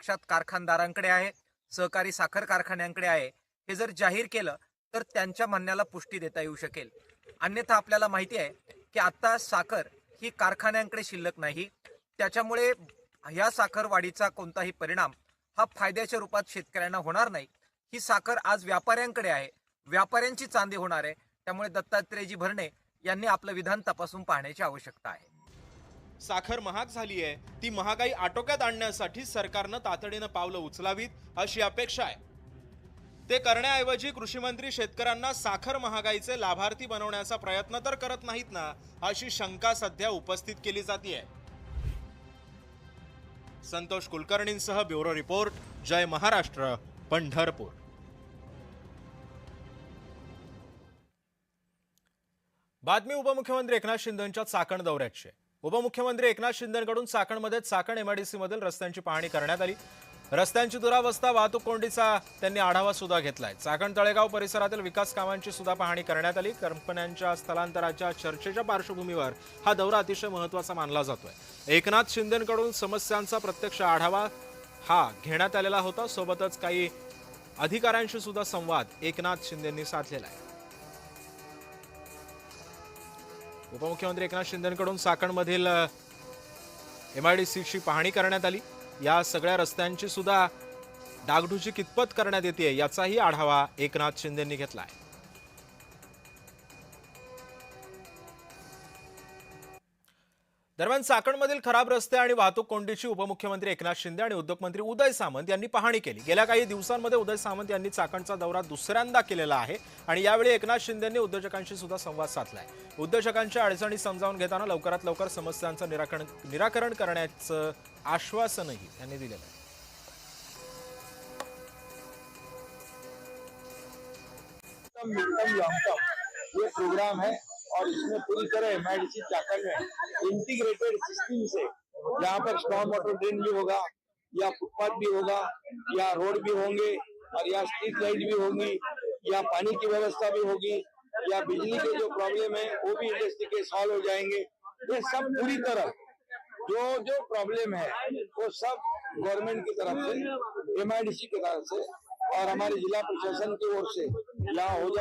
प्रत्यक्षात कारखानदारांकडे आहे, सहकारी साखर कारखान्यांकडे आहे, हे जर जाहीर केलं तर त्यांच्या म्हणण्याला पुष्टी देता येऊ शकेल. अन्यथा आपल्याला माहिती आहे की आता साखर ही कारखान्यांकडे शिल्लक नाही, त्याच्यामुळे या साखर वाढीचा कोणताही परिणाम हा फायद्याच्या रूपात शेतकऱ्यांना होणार नाही. ही साखर आज व्यापाऱ्यांकडे आहे, व्यापाऱ्यांची चांदी होणार आहे. त्यामुळे दत्तात्रेयजी भरणे यांनी आपलं विधान तपासून पाहण्याची आवश्यकता आहे. साखर महाग झाली आहे, ती महागाई आटोक्यात आणण्यासाठी सरकारनं तातडीनं पावलं उचलावीत अशी अपेक्षा आहे. ते करण्याऐवजी कृषी मंत्री शेतकऱ्यांना साखर महागाईचे लाभार्थी बनवण्याचा प्रयत्न तर करत नाहीत ना, अशी शंका सध्या उपस्थित केली जाते. संतोष कुलकर्णींसह ब्युरो रिपोर्ट, जय महाराष्ट्र, पंढरपूर. बातमी उपमुख्यमंत्री एकनाथ शिंदेंच्या चाकण दौऱ्याची. उपमुख्यमंत्री एकनाथ शिंदेंकडून चाकणमध्ये चाकण एमआयडीसी मधील रस्त्यांची पाहणी करण्यात आली. रस्त्यांची दुरावस्था, वाहतूक कोंडीचा त्यांनी आढावा सुद्धा घेतलाय. चाकण तळेगाव परिसरातील विकास कामांची सुद्धा पाहणी करण्यात आली. कंपन्यांच्या स्थलांतराच्या चर्चेच्या पार्श्वभूमीवर हा दौरा अतिशय महत्त्वाचा मानला जातोय. एकनाथ शिंदेंकडून समस्यांचा प्रत्यक्ष आढावा हा घेण्यात आलेला होता. सोबतच काही अधिकाऱ्यांशी सुद्धा संवाद एकनाथ शिंदेंनी साधलेला आहे. उपमुख्यमंत्री एकनाथ शिंदेंकडून चाकणमधील एमआयडीसीची पाहणी करण्यात आली. या सगळ्या रस्त्यांची सुद्धा डागडुजी कितपत करण्यात येते याचाही आढावा एकनाथ शिंदेंनी घेतला आहे. दरम्यान चाकणमधील खराब रस्ते आणि वाहतूक कोंडीची उपमुख्यमंत्री एकनाथ शिंदे आणि उद्योगमंत्री उदय सामंत यांनी पाहणी केली. गेल्या काही दिवसांमध्ये उदय सामंत यांनी चाकणचा दौरा दुसऱ्यांदा केलेला आहे आणि यावेळी एकनाथ शिंदेंनी उद्योजकांशी सुद्धा संवाद साधलाय. उद्योजकांच्या अडचणी समजावून घेताना लवकरात लवकर समस्यांचं निराकरण करण्याचं आश्वासनही त्यांनी दिलेलं आहे. ये प्रोग्राम है और इसमें पूरी तरह एमआईडीसी चाकण में इंटीग्रेटेड सिस्टम से यहाँ पर स्टॉर्म वाटर ड्रेन भी होगा, या फुटपाथ भी होगा, या रोड भी होंगे, और या स्ट्रीट लाइट भी होगी, या पानी की व्यवस्था भी होगी, या बिजली के जो प्रॉब्लम है वो भी इंडस्ट्री के सॉल्व हो जाएंगे. ये सब पूरी तरह जो प्रॉब्लम है वो सब गवर्नमेंट की तरफ से, एमआईडीसी की तरफ से और हमारे जिला प्रशासन की ओर से यहाँ हो जाए.